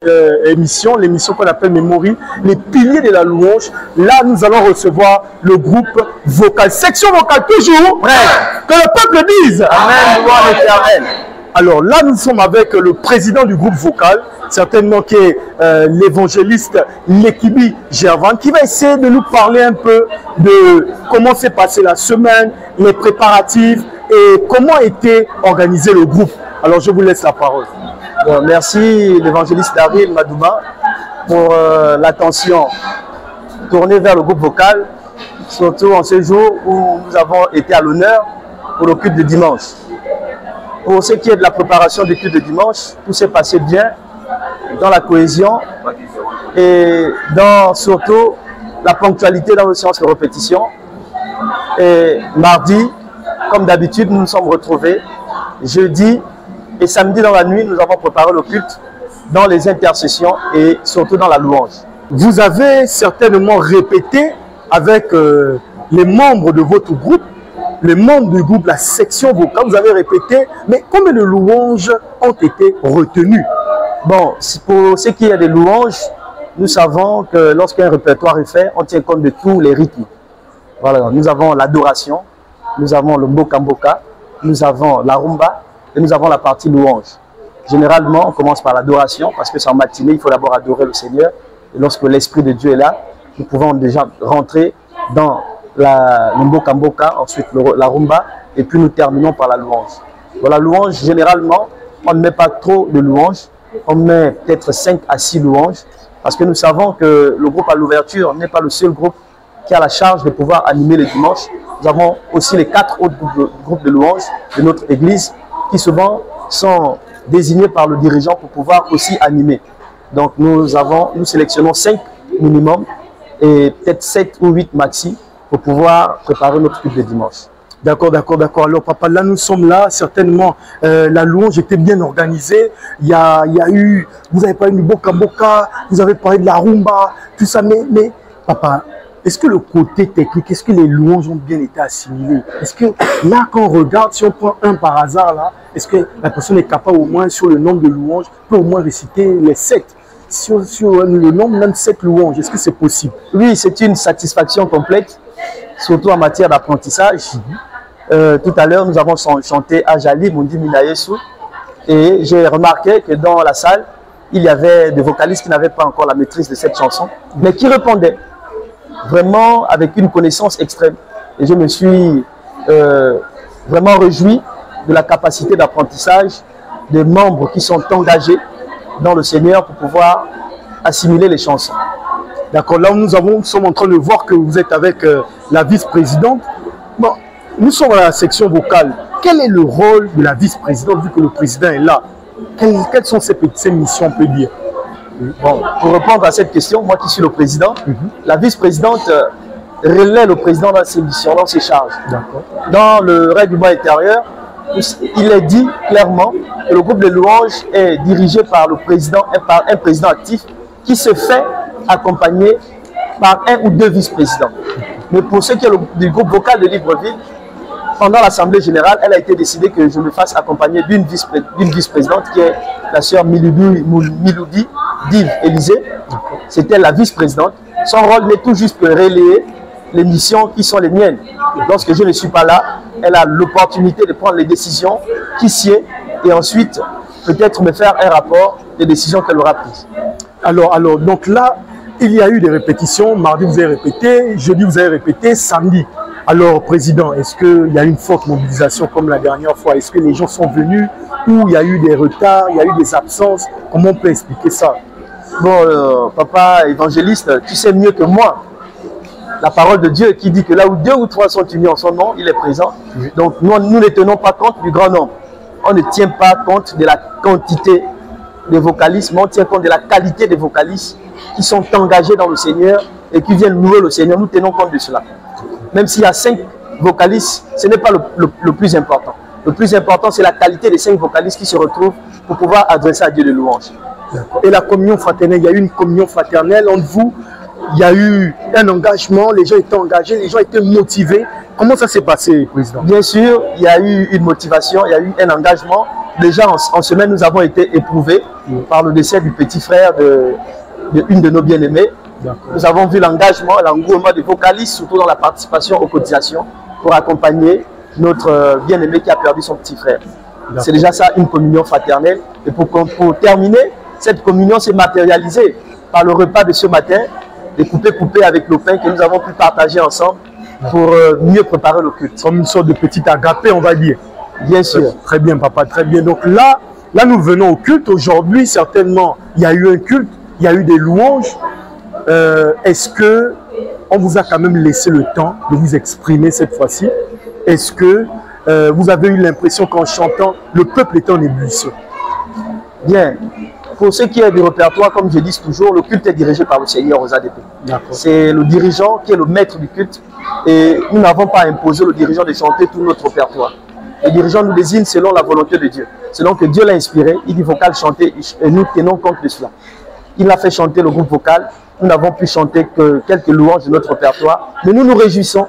l'émission qu'on appelle Memory, les piliers de la louange. Là, nous allons recevoir le groupe vocal, section vocale toujours. Bref, que le peuple dise Amen, gloire éternelle. Alors là, nous sommes avec le président du groupe vocal, certainement qui est l'évangéliste Lekibi Gervan, qui va essayer de nous parler un peu de comment s'est passée la semaine, les préparatifs et comment était organisé le groupe. Alors je vous laisse la parole. Bon, merci l'évangéliste Daryl Madouma pour l'attention tournée vers le groupe vocal, surtout en ce jour où nous avons été à l'honneur pour le culte de dimanche. Pour ce qui est de la préparation du culte de dimanche, tout s'est passé bien dans la cohésion et dans surtout la ponctualité dans nos séances de répétition. Et mardi, comme d'habitude, nous nous sommes retrouvés. Jeudi et samedi dans la nuit, nous avons préparé le culte dans les intercessions et surtout dans la louange. Vous avez certainement répété avec les membres de votre groupe, les membres du groupe, la section vocale, vous avez répété, mais combien de louanges ont été retenues? Bon, pour ce qui est des louanges, nous savons que lorsqu'un répertoire est fait, on tient compte de tous les rythmes. Voilà, nous avons l'adoration, nous avons le mboka mboka, nous avons la rumba, et nous avons la partie louange. Généralement, on commence par l'adoration, parce que c'est en matinée, il faut d'abord adorer le Seigneur. Et lorsque l'Esprit de Dieu est là, nous pouvons déjà rentrer dans le mboka mboka, ensuite la rumba, et puis nous terminons par la louange. Dans la louange, généralement, on ne met pas trop de louanges, on met peut-être 5 à 6 louanges, parce que nous savons que le groupe à l'ouverture n'est pas le seul groupe qui a la charge de pouvoir animer les dimanches. Nous avons aussi les 4 autres groupes de louanges de notre église, qui souvent sont désignés par le dirigeant pour pouvoir aussi animer. Donc nous sélectionnons 5 minimum et peut-être 7 ou 8 maxi pour pouvoir préparer notre culte de dimanche. D'accord, d'accord, d'accord. Alors papa, là nous sommes là, certainement la louange était bien organisée. Il y a eu, vous avez parlé du mboka mboka, vous avez parlé de la rumba, tout ça, mais papa, est-ce que le côté technique, est-ce que les louanges ont bien été assimilées? Est-ce que là, quand on regarde, si on prend un par hasard, là, est-ce que la personne est capable au moins, sur le nombre de louanges, peut au moins réciter les 7? Sur le nombre, même 7 louanges, est-ce que c'est possible? Oui, c'est une satisfaction complète, surtout en matière d'apprentissage. Tout à l'heure, nous avons chanté Ajali, Mundi Minayesu, et j'ai remarqué que dans la salle, il y avait des vocalistes qui n'avaient pas encore la maîtrise de cette chanson, mais qui répondaient vraiment avec une connaissance extrême. Et je me suis vraiment réjoui de la capacité d'apprentissage des membres qui sont engagés dans le Seigneur pour pouvoir assimiler les chansons. D'accord, là nous sommes en train de voir que vous êtes avec la vice-présidente. Bon, nous sommes à la section vocale. Quel est le rôle de la vice-présidente vu que le président est là? Quelles sont ses missions, on peut dire? Bon, pour répondre à cette question, moi qui suis le président, la vice-présidente relaie le président dans ses missions, dans ses charges. Dans le règlement intérieur, il est dit clairement que le groupe de louanges est dirigé par le président et par un président actif qui se fait accompagner par 1 ou 2 vice-présidents. Mais pour ce qui est du groupe vocal de Libreville, pendant l'Assemblée générale, elle a été décidé que je me fasse accompagner d'une vice-présidente qui est la sœur Miloudi Div Élysée. C'était la vice-présidente. Son rôle n'est tout juste que relayer les missions qui sont les miennes. Lorsque je ne suis pas là, elle a l'opportunité de prendre les décisions qui sied et ensuite peut-être me faire un rapport des décisions qu'elle aura prises. Alors, donc là, il y a eu des répétitions. Mardi, vous avez répété. Jeudi, vous avez répété. Samedi. Alors, président, est-ce qu'il y a une forte mobilisation comme la dernière fois? Est-ce que les gens sont venus ou il y a eu des retards, il y a eu des absences? Comment on peut expliquer ça? Bon, papa évangéliste, tu sais mieux que moi la parole de Dieu qui dit que là où 2 ou 3 sont unis en son nom, il est présent. Donc nous ne tenons pas compte du grand nombre. On ne tient pas compte de la quantité des vocalistes, mais on tient compte de la qualité des vocalistes qui sont engagés dans le Seigneur et qui viennent louer le Seigneur. Nous tenons compte de cela. Même s'il y a 5 vocalistes, ce n'est pas le plus important. Le plus important, c'est la qualité des 5 vocalistes qui se retrouvent pour pouvoir adresser à Dieu des louanges. Et la communion fraternelle, il y a eu une communion fraternelle entre vous. il y a eu un engagement, les gens étaient engagés, les gens étaient motivés. Comment ça s'est passé, Président? Bien sûr, il y a eu une motivation, il y a eu un engagement. Déjà, en semaine, nous avons été éprouvés par le décès du petit frère d'une de nos bien-aimés. Nous avons vu l'engagement, l'engouement des vocalistes, surtout dans la participation aux cotisations, pour accompagner notre bien-aimé qui a perdu son petit frère. C'est déjà ça, une communion fraternelle. Et pour terminer, cette communion s'est matérialisée par le repas de ce matin, des coupés avec le pain que nous avons pu partager ensemble pour mieux préparer le culte. Comme une sorte de petit agapé, on va dire. Bien sûr. Très bien, papa, très bien. Donc là nous venons au culte. Aujourd'hui, certainement, il y a eu un culte, il y a eu des louanges. Est-ce que on vous a quand même laissé le temps de vous exprimer cette fois-ci? Est-ce que vous avez eu l'impression qu'en chantant, le peuple était en ébullition? Bien. Pour ce qui est du répertoire, comme je dis toujours, le culte est dirigé par le Seigneur aux ADP. C'est le dirigeant qui est le maître du culte. Et nous n'avons pas imposé au dirigeant de chanter tout notre répertoire. Le dirigeant nous désigne selon la volonté de Dieu. Selon que Dieu l'a inspiré, il dit vocal chanter et nous tenons compte de cela. Il a fait chanter le groupe vocal. Nous n'avons pu chanter que quelques louanges de notre répertoire. Mais nous nous réjouissons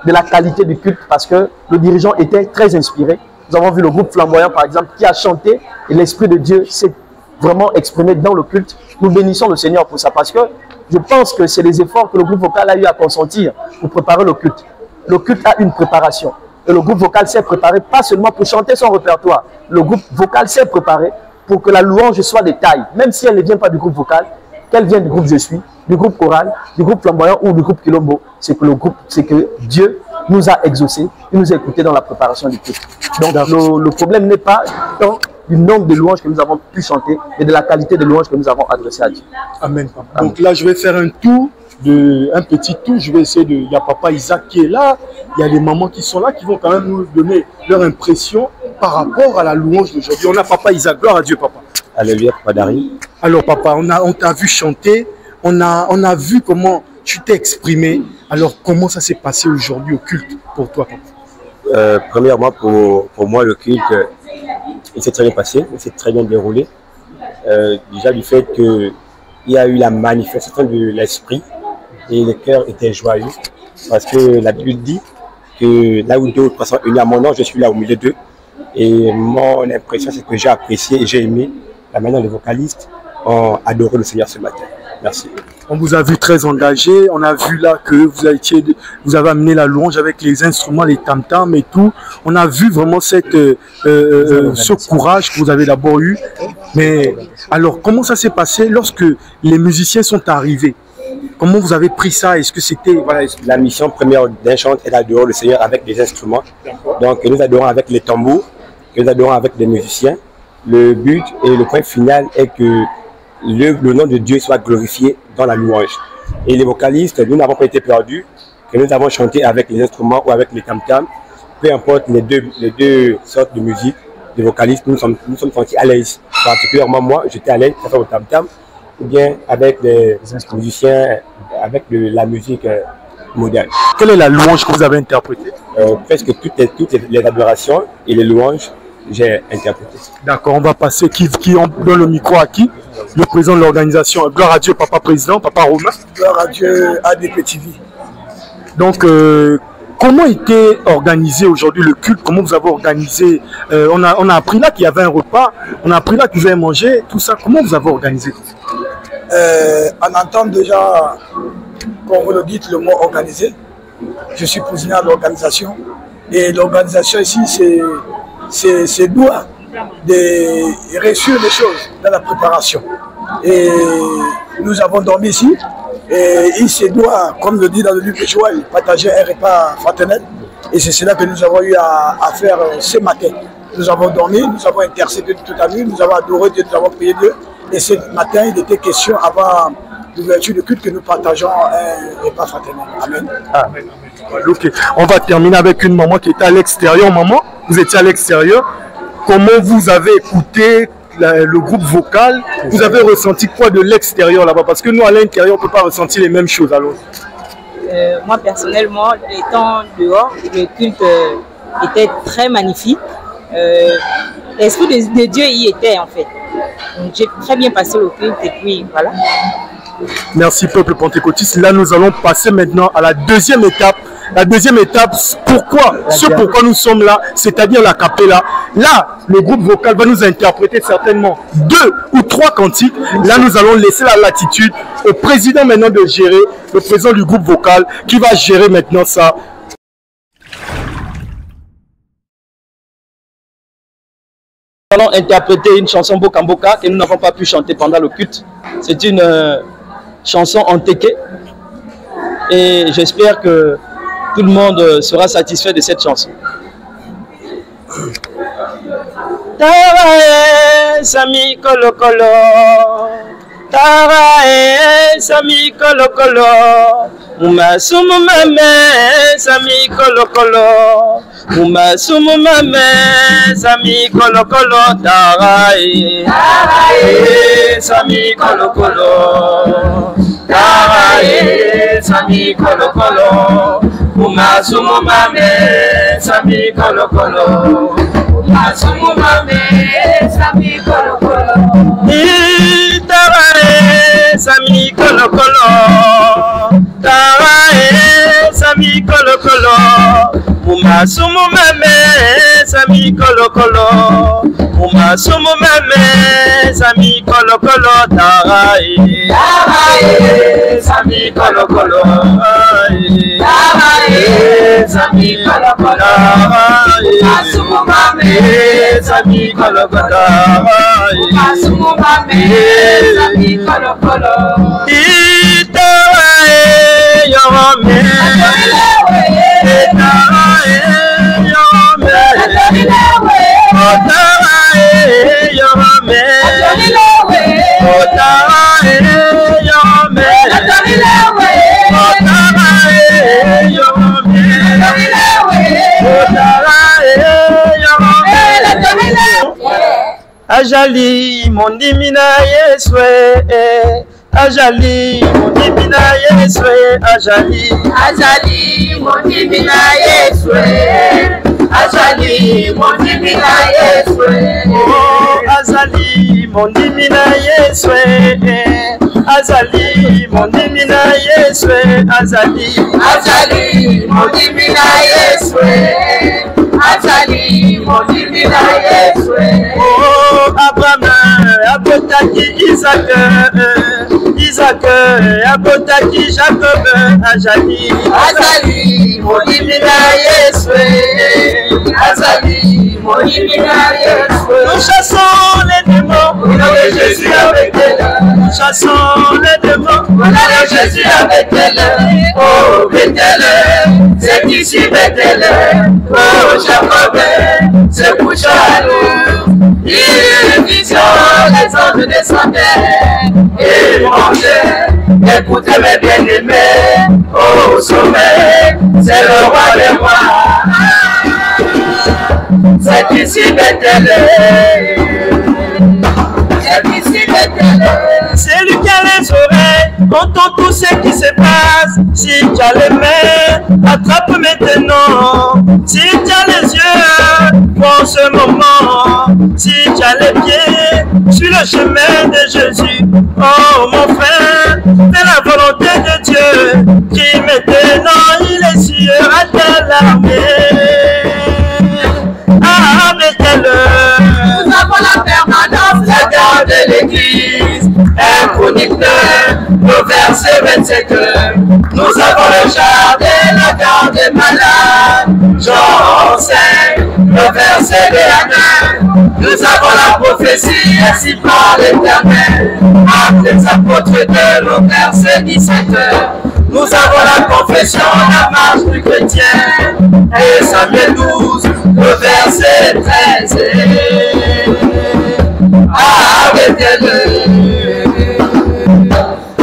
de la qualité du culte parce que le dirigeant était très inspiré. Nous avons vu le groupe Flamboyant, par exemple, qui a chanté et l'Esprit de Dieu s'est vraiment exprimé dans le culte. Nous bénissons le Seigneur pour ça parce que je pense que c'est les efforts que le groupe vocal a eu à consentir pour préparer le culte. Le culte a une préparation. Et le groupe vocal s'est préparé pas seulement pour chanter son répertoire. Le groupe vocal s'est préparé pour que la louange soit de taille. Même si elle ne vient pas du groupe vocal, qu'elle vient du groupe Je suis, du groupe choral, du groupe Flamboyant ou du groupe Quilombo. C'est que Dieu nous a exaucés, il nous a écoutés dans la préparation du culte. Donc le problème n'est pas tant du nombre de louanges que nous avons pu chanter, mais de la qualité de louanges que nous avons adressées à Dieu. Amen. Amen. Donc là, je vais faire un petit tour. Je vais essayer de... Il y a papa Isaac qui est là, il y a les mamans qui sont là, qui vont quand même nous donner leur impression par rapport à la louange d'aujourd'hui. On a papa Isaac, gloire à Dieu, papa. Alléluia, papa Dari. Alors papa, on t'a vu chanter, on a vu comment tu t'es exprimé. Alors comment ça s'est passé aujourd'hui au culte pour toi, papa? Premièrement, pour moi, le culte, il s'est très bien passé, il s'est très bien déroulé. Déjà du fait qu'il y a eu la manifestation de l'esprit et le cœur était joyeux. Parce que la Bible dit que là où deux ou trois sont unis à mon nom, je suis là au milieu d'eux. Et mon impression, c'est que j'ai apprécié et j'ai aimé la manière dont les vocalistes ont adoré le Seigneur ce matin. Merci. On vous a vu très engagé, on a vu là que vous avez amené la louange avec les instruments, les tam-tams et tout. On a vu vraiment ce courage que vous avez d'abord eu. Mais alors, comment ça s'est passé lorsque les musiciens sont arrivés? Comment vous avez pris ça? Est-ce que c'était... Voilà, la mission première d'un chanteur est d'adorer le Seigneur avec des instruments. Donc nous adorons avec les tambours, nous adorons avec des musiciens. Le but et le point final est que le nom de Dieu soit glorifié dans la louange. Et les vocalistes, nous n'avons pas été perdus, que nous avons chanté avec les instruments ou avec les tam-tams. Peu importe les deux sortes de musique, les vocalistes, nous sommes sentis à l'aise. Particulièrement moi, j'étais à l'aise face au tam-tam, ou bien avec les musiciens, avec la musique moderne. Quelle est la louange que vous avez interprétée? Presque toutes les adorations et les louanges, j'ai interprété. D'accord, on va passer. Qui on donne le micro à qui? Le président de l'organisation. Gloire à Dieu, papa président, papa Romain. Gloire à Dieu, ADP TV. Donc, comment était organisé aujourd'hui le culte? Comment vous avez organisé? On a appris là qu'il y avait un repas, on a appris là que vous avez mangé, tout ça. Comment vous avez organisé tout ça? On entend déjà, comme vous le dites, le mot organisé. Je suis président de l'organisation. Et l'organisation ici, c'est doigt de réussir les choses dans la préparation. Et nous avons dormi ici. Et il se doit, comme le dit dans le livre de Joël, partager un repas fraternel. Et c'est cela que nous avons eu à faire ce matin. Nous avons dormi, nous avons intercédé toute la nuit, nous avons adoré Dieu, nous avons prié Dieu. Et ce matin, il était question avant l'ouverture du culte que nous partageons un repas fraternel. Amen. Amen. Okay. On va terminer avec une maman qui était à l'extérieur. Maman, vous étiez à l'extérieur. Comment vous avez écouté le groupe vocal? Vous avez ressenti quoi de l'extérieur là-bas? Parce que nous, à l'intérieur, on ne peut pas ressentir les mêmes choses. Alors. Moi, personnellement, étant dehors, le culte était très magnifique. L'Esprit de Dieu y était, en fait. J'ai très bien passé le culte et puis voilà. Merci peuple pentecôtiste. Là, nous allons passer maintenant à la deuxième étape. La deuxième étape, pourquoi nous sommes là, c'est-à-dire la cappella. Là, le groupe vocal va nous interpréter certainement 2 ou 3 cantiques. Là, nous allons laisser la latitude au président maintenant de gérer, le président du groupe vocal qui va gérer maintenant ça. Nous allons interpréter une chanson Boka Mboka que nous n'avons pas pu chanter pendant le culte. C'est une chanson en téké et j'espère que tout le monde sera satisfait de cette chanson. Tarae Sami Kolo Kolo, Tarae Sami Kolo Kolo, Mumasumu Mame Sami Kolo Kolo, Mumasumu Mame Sami Kolo Kolo, Tarae Sami Kolo Kolo, Tarae Sami Kolo Kolo, Mumasumu Mame Sami Kolo Kolo, Mumasumu Mame Sami Kolo Kolo, Tarae Sami Kolo Kolo, Tarae Sami Kolo Kolo, Mumasumu Mame Sami Kolo Kolo, Mumasumu Mame Sami Kolo Kolo, Tarae Sami Kolo Kolo, Tarae Sami Kolo Kolo, Mumasumu Mame Sami Kolo Kolo, Mumasumu Mame Sami Kolo Kolo, Tarae Yorome, Tarae Yorome, Tarae Yorome, Tarae Yorome, Ajali mondimina Yeswe, Ajali mondimina Yeswe, Ajali mondimina Yeswe, Ajali mondimina Yeswe, oh Azali mondimina Yeswe, Azali mondimina Yeswe, Azali mondimina Yeswe, Azali mondimina Yeswe, oh Abraham abotaki Isaac, Isaac abotaki Jacob, Azali mondimina Yeswe, Azali mondimina Yeswe. Nous chassons les démons, au nom de Jésus avec elle. Nous chassons les démons, au nom de Jésus avec elle. Oh Bethel, c'est ici Bethel. Oh Jacob, c'est pour nous. Il vision, les anges descendaient et montaient. Écoutez mes bien-aimés, au sommet, c'est le roi des rois. C'est ici Bethel. C'est ici Bethel. C'est lui qui a les oreilles, entend tout ce qui se passe. Si tu as les mains, attrape maintenant. Si tu as les yeux, prends ce moment. Si tu as les pieds, suis le chemin de Jésus. Oh mon frère, fais la volonté de Dieu qui maintenant il est sûr à ta l'armée. Ah, mettez-le. Nous avons la permanence, la garde de l'église. 1 Chronique 9, le verset 27. Nous avons le jardin, la garde des malades. Jean 5, le verset 2 à 9. Nous avons la prophétie, ainsi par l'Éternel. Actes des apôtres 2, le verset 17. Nous avons la confession, la marche du chrétien. Et Samuel 12, le verset 13. Arrêtez-le.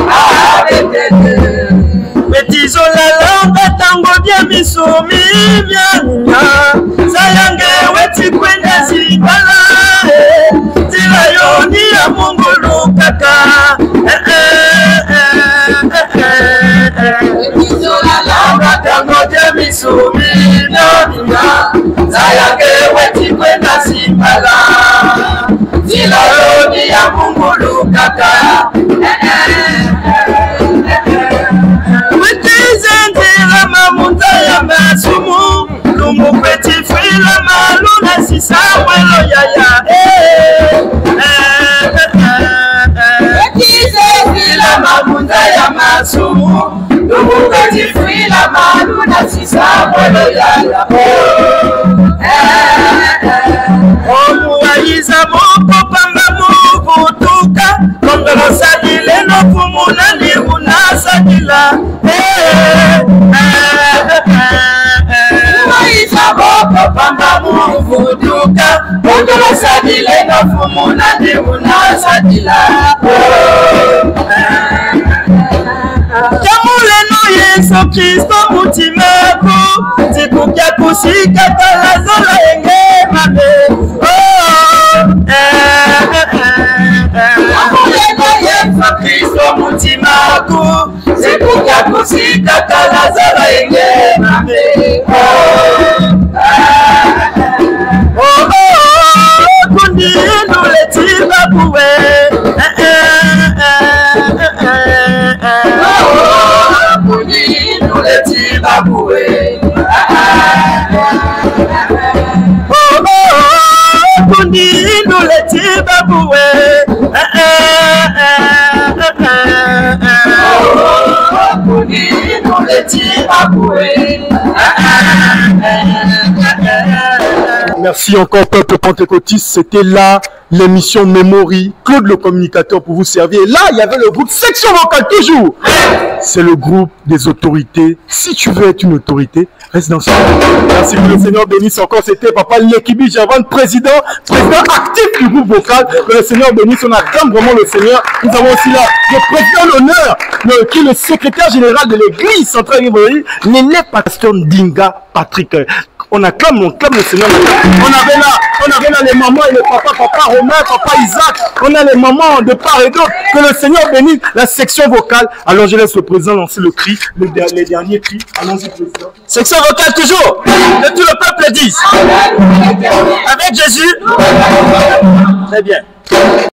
Arrêtez-le. Mais disons la langue, tango bien misumi bien. Sayange weti kwenda zibala. Tilayoni ya mungulu kaka. Misumina Zayage weti kwenda Simbala Zilayoni ya Mungulu kaka ya masumu Lumukati frila malu na sisa mwelo ya Omuwaiza moko pamba mukutuka Kondolo sadile no fumuna ni unasadila Omuwaiza moko pamba mukutuka Kondolo sadile no fumuna ni unasadila Jamule no Yesu Kristo mutimeko Tikukia kusika talazola enge mame Jamule no Yesu Kristo mutimeko Tikukia kusika talazola enge mame Kundi nule tibabuwe Merci encore peuple pentecôtiste, c'était là l'émission Memory, Claude le communicateur pour vous servir. Et là, il y avait le groupe Section Vocale toujours. C'est le groupe des autorités. Si tu veux être une autorité, reste dans ce groupe. Merci que le Seigneur bénisse encore. C'était Papa Lekibi Javan, président actif du groupe vocal. Que le Seigneur bénisse, on acclame vraiment le Seigneur. Nous avons aussi là le président d'honneur, qui est le secrétaire général de l'église centrale Ivorie, l'aîné pasteur Ndinga Patrick. On acclame le Seigneur. On avait là les mamans et les papas, papa Romain, papa Isaac. On a les mamans de part et d'autre. Que le Seigneur bénisse la section vocale. Alors je laisse le président lancer le cri, les derniers cris. Allons-y, président. Section vocale toujours. Que tout le peuple dise. Avec Jésus. Très bien.